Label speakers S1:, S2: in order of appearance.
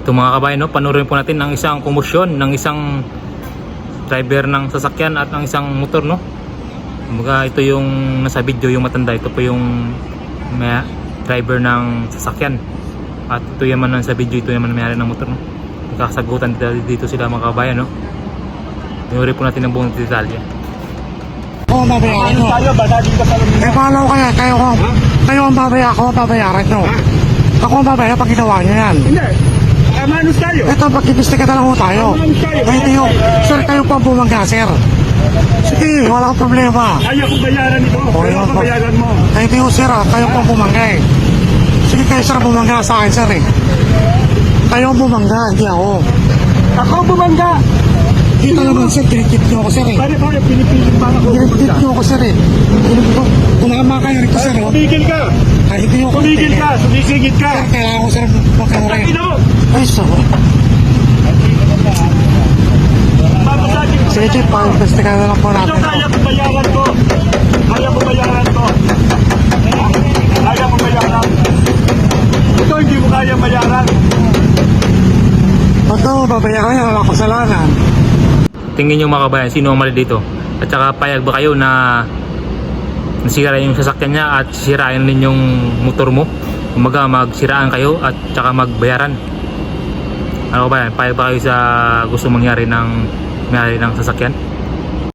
S1: Ito mga kabayan, no, panoorin po natin ang isang komosyon ng isang driver ng sasakyan at ng isang motor, no. Kumbaga ito yung nasa video, yung matanda, ito po yung driver ng sasakyan. At ito naman sa video, ito naman may-ari ng motor, no. Nagkakasagutan dito sila mga kabayan, no. Panoorin po natin ang buong detalye.
S2: Oo, babayaran nyo. Eh, paano kaya? Kayo ang babayaran nyo. Ako ang babayaran pag ginawa nyo yan.
S3: Hindi. Manus tayo.
S2: Ito, pag-ibistika na lang ho tayo. Kahit yung, sir, kayo pa bumangga, sir. Sige, wala kang problema.
S3: Kaya kong bayaran ito. Kaya kong bayaran mo.
S2: Kahit yung, sir, kayo pa bumangga eh. Sige, kayo, sir, bumangga sa akin, sir eh. Kayo ang bumangga, hindi ako.
S3: Ako bumangga.
S2: Kita naman, sir, kinikip nyo ako, sir eh.
S3: Pare, pinipilit pa ako.
S2: Kinikip nyo ako, sir eh. Kung nakamakayo rin ko, sir, oh.
S3: Tumigil ka.
S2: Kahit yung,
S3: Tumigil ka. Sumisigit ka.
S2: sir, kailangan ko, sir, magkamurin.
S3: Ino.
S2: Ay, so.
S3: Papasagin ko.
S2: Sige, Chief, pag-ibistika na lang po
S3: Ito
S2: natin.
S3: kaya kong bayaran ko. Kaya kong bayaran ko. Kaya kong bayaran. Ito hindi mo kaya bayaran.
S2: Pag ako babayaran yan, wala kasalanan.
S1: Tingin nyo mga kabayan, sino ang mali dito? At saka payag ba kayo na nasira yung sasakyan niya at sisirain din yung motor mo? Kumbaga magsiraan kayo at saka magbayaran. Ano ba yan? Payag ba kayo sa gusto mangyari ng may-ari ng sasakyan?